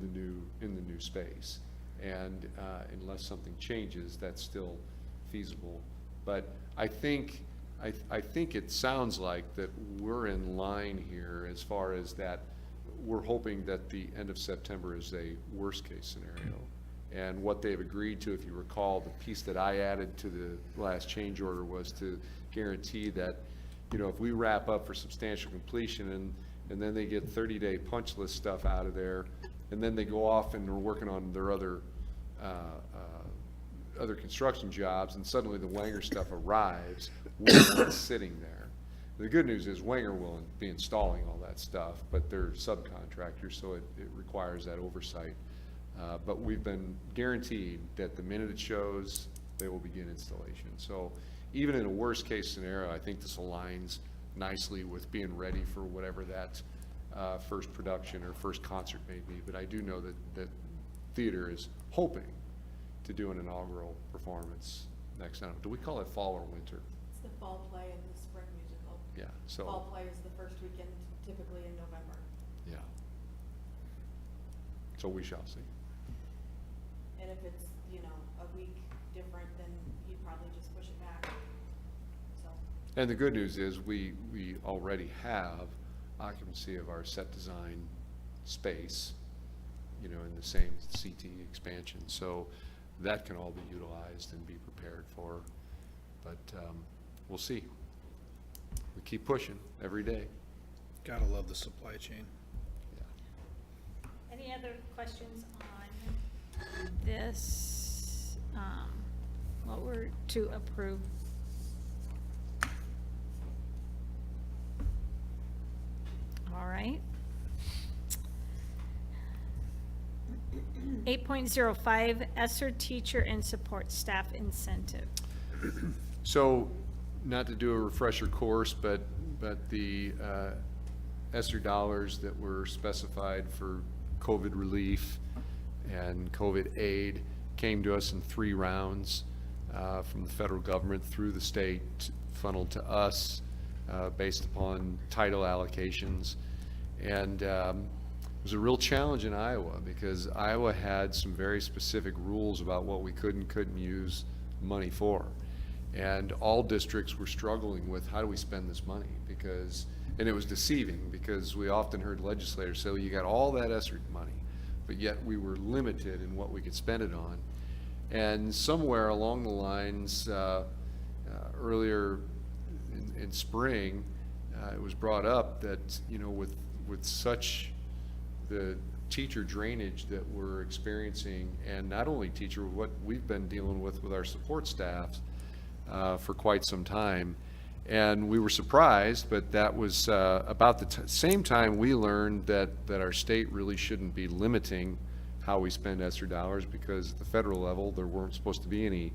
the new space. And unless something changes, that's still feasible. But I think it sounds like that we're in line here as far as that. We're hoping that the end of September is a worst-case scenario. And what they've agreed to, if you recall, the piece that I added to the last change order was to guarantee that, you know, if we wrap up for substantial completion and then they get 30-day punch list stuff out of there, and then they go off and are working on their other construction jobs, and suddenly the Wenger stuff arrives, we're not sitting there. The good news is Wenger will be installing all that stuff, but they're subcontractors, so it requires that oversight. But we've been guaranteed that the minute it shows, they will begin installation. So even in a worst-case scenario, I think this aligns nicely with being ready for whatever that first production or first concert may be. But I do know that theater is hoping to do an inaugural performance next, I don't know, do we call it fall or winter? It's the fall play and the spring musical. Yeah, so. Fall play is the first weekend, typically in November. Yeah. So we shall see. And if it's, you know, a week different, then you'd probably just push it back, so. And the good news is we already have occupancy of our set design space, you know, in the same CT expansion. So that can all be utilized and be prepared for, but we'll see. We keep pushing every day. Gotta love the supply chain. Any other questions on this, what we're to approve? All right. 8.05, ESSER teacher and support staff incentive. So, not to do a refresher course, but the ESSER dollars that were specified for COVID relief and COVID aid came to us in 3 rounds from the federal government through the state, funneled to us based upon title allocations. And it was a real challenge in Iowa because Iowa had some very specific rules about what we could and couldn't use money for. And all districts were struggling with how do we spend this money, because, and it was deceiving because we often heard legislators say, well, you got all that ESSER money, but yet we were limited in what we could spend it on. And somewhere along the lines, earlier in spring, it was brought up that, you know, with such the teacher drainage that we're experiencing, and not only teacher, what we've been dealing with our support staffs for quite some time. And we were surprised, but that was about the same time we learned that our state really shouldn't be limiting how we spend ESSER dollars, because at the federal level there weren't supposed to be any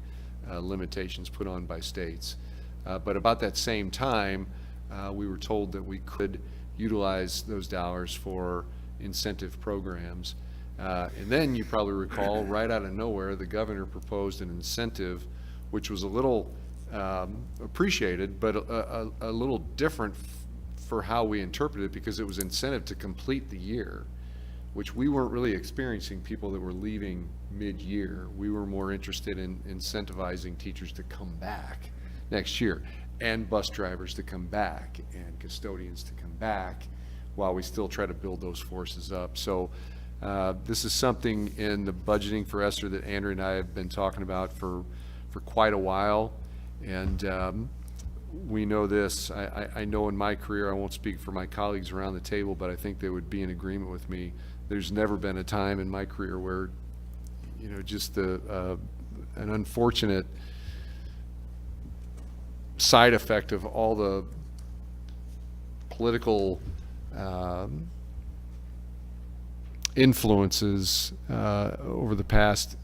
limitations put on by states. But about that same time, we were told that we could utilize those dollars for incentive programs. And then you probably recall, right out of nowhere, the governor proposed an incentive which was a little appreciated, but a little different for how we interpreted it, because it was incentive to complete the year, which we weren't really experiencing people that were leaving mid-year. We were more interested in incentivizing teachers to come back next year, and bus drivers to come back, and custodians to come back, while we still try to build those forces up. So this is something in the budgeting for ESSER that Andrea and I have been talking about for quite a while. And we know this, I know in my career, I won't speak for my colleagues around the table, but I think they would be in agreement with me. There's never been a time in my career where, you know, just an unfortunate side effect of all the political influences over the past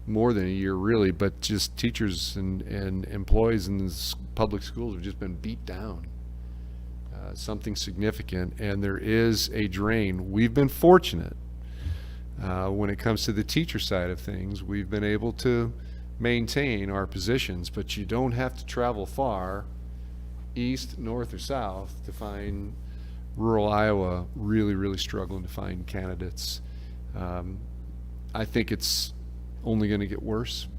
more than a year really, but just teachers and employees in the public schools have just been beat down. Something significant, and there is a drain. We've been fortunate when it comes to the teacher side of things. We've been able to maintain our positions, but you don't have to travel far, east, north, or south, to find rural Iowa really, really struggling to find candidates. I think it's only going to get worse,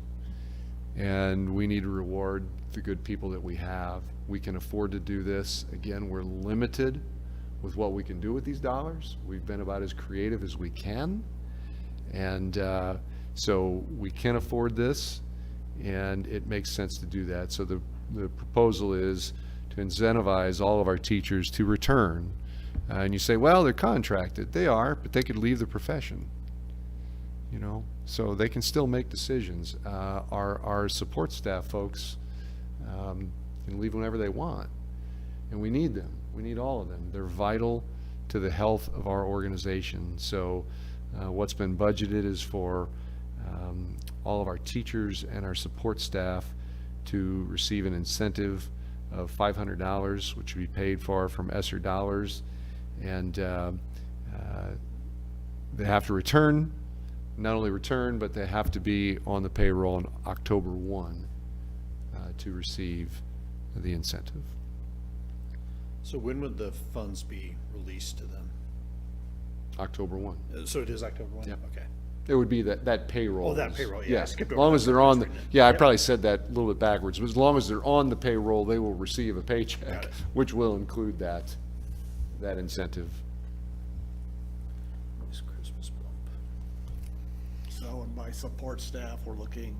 and we need to reward the good people that we have. We can afford to do this. Again, we're limited with what we can do with these dollars. We've been about as creative as we can, and so we can afford this, and it makes sense to do that. So the proposal is to incentivize all of our teachers to return. And you say, well, they're contracted. They are, but they could leave the profession, you know, so they can still make decisions. Our support staff folks can leave whenever they want, and we need them. We need all of them. They're vital to the health of our organization. So what's been budgeted is for all of our teachers and our support staff to receive an incentive of $500, which will be paid for from ESSER dollars, and they have to return, not only return, but they have to be on the payroll on October 1 to receive the incentive. So when would the funds be released to them? October 1. So it is October 1? Yep. Okay. It would be that payroll. Oh, that is- payroll, yeah, I Yes, skipped as over long that as they're part, on the, that's right. yeah, I Yep. probably said that a little bit backwards, but as long as they're on the payroll, they will receive a Got paycheck, it. which will include that incentive. Nice Christmas bump. So, and by support staff, we're looking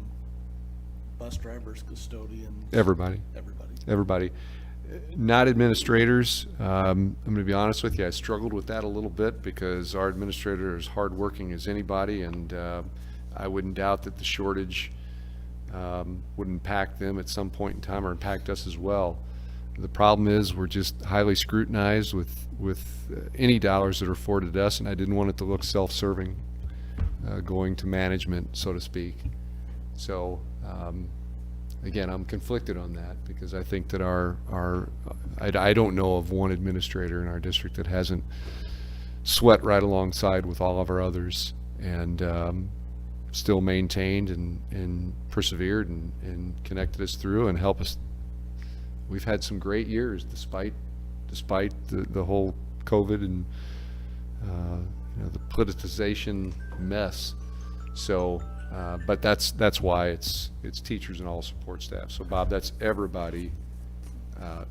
bus drivers, custodians, Everybody. everybody. Not administrators. I'm going to be honest with you, I struggled with that a little bit because our administrator is hardworking as anybody, and I wouldn't doubt that the shortage would impact them at some point in time or impact us as well. The problem is we're just highly scrutinized with any dollars that are afforded us, and I didn't want it to look self-serving going to management, so to speak. So again, I'm conflicted on that because I think that I don't know of one administrator in our district that hasn't sweat right alongside with all of our others and still maintained and persevered and connected us through and helped us. We've had some great years despite the whole COVID and you know, the politicization mess. So but that's why it's teachers and all support staff. So Bob, that's everybody.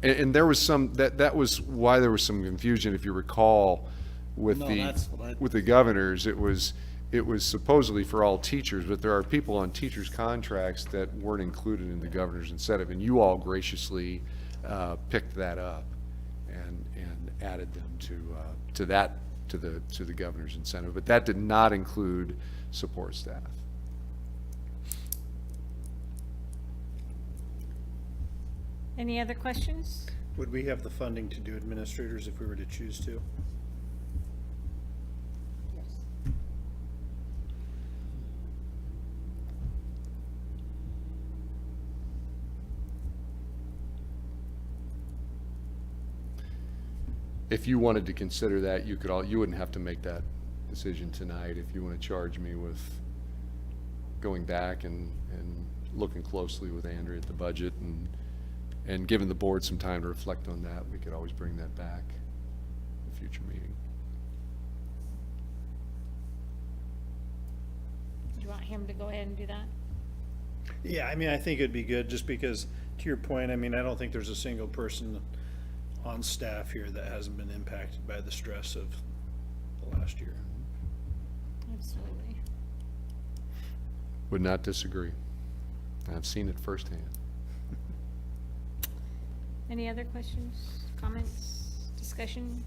And there was some, that was why there was some confusion, if you recall, with No, the, that's what I- with the governors. It was supposedly for all teachers, but there are people on teachers' contracts that weren't included in the governor's incentive, and you all graciously picked that up and added them to the governor's incentive. But that did not include support staff. Any other questions? Would we have the funding to do administrators if we were to choose to? If you wanted to consider that, you wouldn't have to make that decision tonight if you want to charge me with going back and looking closely with Andrea at the budget and giving the board some time to reflect on that. We could always bring that back in a future meeting. Do you want him to go ahead and do that? Yeah, I mean, I think it'd be good, just because, to your point, I mean, I don't think there's a single person on staff here that hasn't been impacted by the stress of the last year. Absolutely. Would not disagree. I've seen it firsthand. Any other questions, comments, discussion?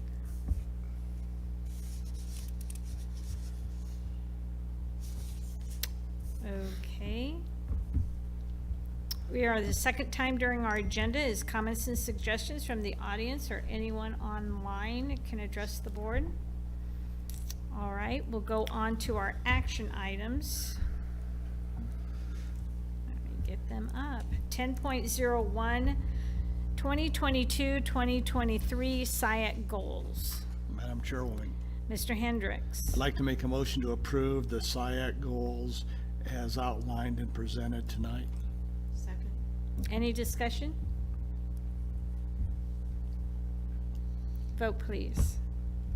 Okay. We are the second time during our agenda is comments and suggestions from the audience or anyone online can address the board. All right, we'll go on to our action items. get them up. 10.01, 2022-2023 SIAC goals. Madam Chairwoman, Mr. Hendricks. I'd like to make a motion to approve the SIAC goals as outlined and presented tonight. Second. Any discussion? Vote, please.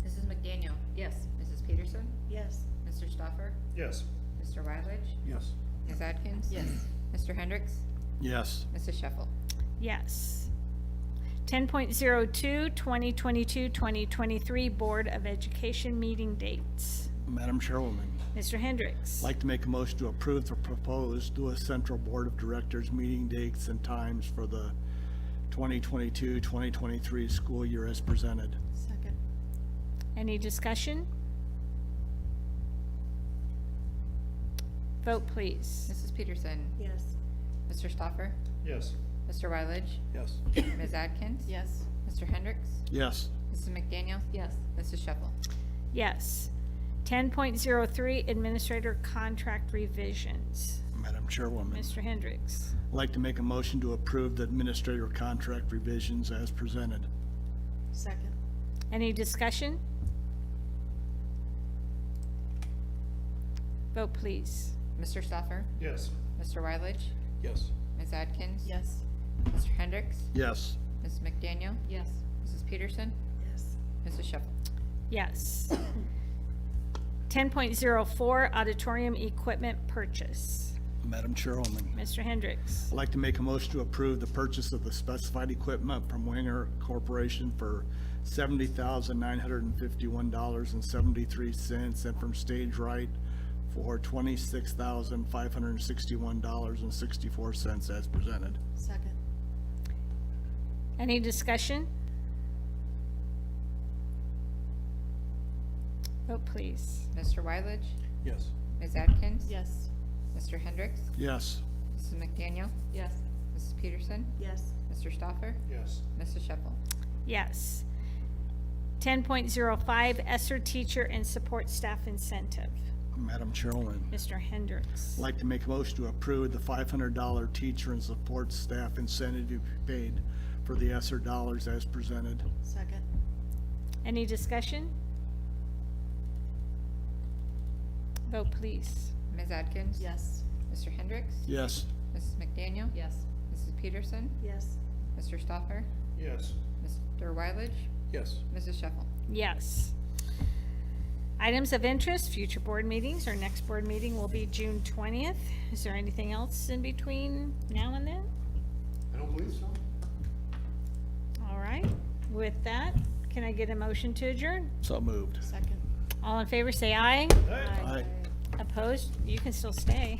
Mrs. McDaniel? Yes. Mrs. Peterson? Yes. Mr. Stoffer? Yes. Mr. Rowledge? Yes. Ms. Atkins? Yes. Mr. Hendricks? Yes. Mrs. Sheffel? Yes. 10.02, 2022-2023 Board of Education meeting dates. Madam Chairwoman, Mr. Hendricks. I'd like to make a motion to approve the proposed Lewis Central Board of Directors meeting dates and times for the 2022-2023 school year as presented. Second. Any discussion? Vote, please. Mrs. Peterson? Yes. Mr. Stoffer? Yes. Mr. Rowledge? Yes. Ms. Atkins? Yes. Mr. Hendricks? Yes. Mrs. McDaniel? Yes. Mrs. Sheffel? Yes. 10.03 Administrator Contract Revisions. Madam Chairwoman, Mr. Hendricks. I'd like to make a motion to approve the administrator contract revisions as presented. Second. Any discussion? Vote, please. Mr. Stoffer? Yes. Mr. Rowledge? Yes. Ms. Atkins? Yes. Mr. Hendricks? Yes. Mrs. McDaniel? Yes. Mrs. Peterson? Yes. Mrs. Sheffel? Yes. 10.04 Auditorium Equipment Purchase. Madam Chairwoman, Mr. Hendricks. I'd like to make a motion to approve the purchase of the specified equipment from Winger Corporation for $70,951.73 and from Stage Right for $26,561.64 as presented. Second. Any discussion? Vote, please. Mr. Rowledge? Yes. Ms. Atkins? Yes. Mr. Hendricks? Yes. Mrs. McDaniel? Yes. Mrs. Peterson? Yes. Mr. Stoffer? Yes. Mrs. Sheffel? Yes. 10.05 ESSER Teacher and Support Staff Incentive. Madam Chairwoman, Mr. Hendricks. I'd like to make a motion to approve the $500 teacher and support staff incentive to be paid for the ESSER dollars as presented. Second. Any discussion? Vote, please. Ms. Atkins? Yes. Mr. Hendricks? Yes. Mrs. McDaniel? Yes. Mrs. Peterson? Yes. Mr. Stoffer? Yes. Mr. Rowledge? Yes. Mrs. Sheffel? Yes. Items of interest, future board meetings. Our next board meeting will be June 20th. Is there anything else in between now and then? I don't believe so. All right. With that, can I get a motion to adjourn? So moved. Second. All in favor, say aye. Aye. Opposed? You can still stay.